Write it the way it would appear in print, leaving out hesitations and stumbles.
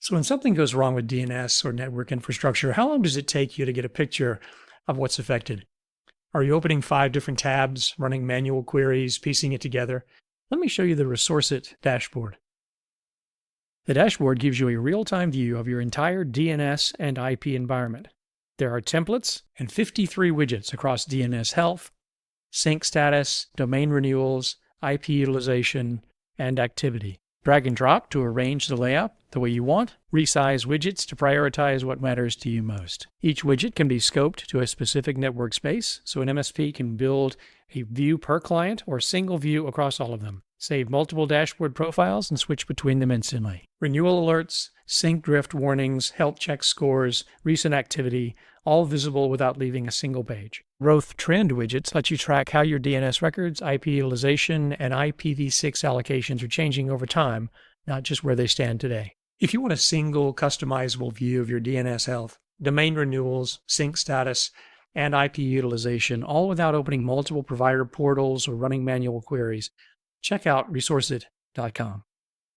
So when something goes wrong with DNS or network infrastructure, how long does it take you to get a picture of what's affected? Are you opening 5 different tabs, running manual queries, piecing it together? Let me show you the ResourceIT dashboard. The dashboard gives you a real-time view of your entire DNS and IP environment. There are templates and 53 widgets across DNS health, sync status, domain renewals, IP utilization, and activity. Drag and drop to arrange the layout the way you want. Resize widgets to prioritize what matters to you most. Each widget can be scoped to a specific network space, so an MSP can build a view per client or a single view across all of them. Save multiple dashboard profiles and switch between them instantly. Renewal alerts, sync drift warnings, health check scores, recent activity, all visible without leaving a single page. Growth trend widgets let you track how your DNS records, IP utilization, and IPv6 allocations are changing over time, not just where they stand today. If you want a single customizable view of your DNS health, domain renewals, sync status, and IP utilization, all without opening multiple provider portals or running manual queries, check out ResourceIT.com.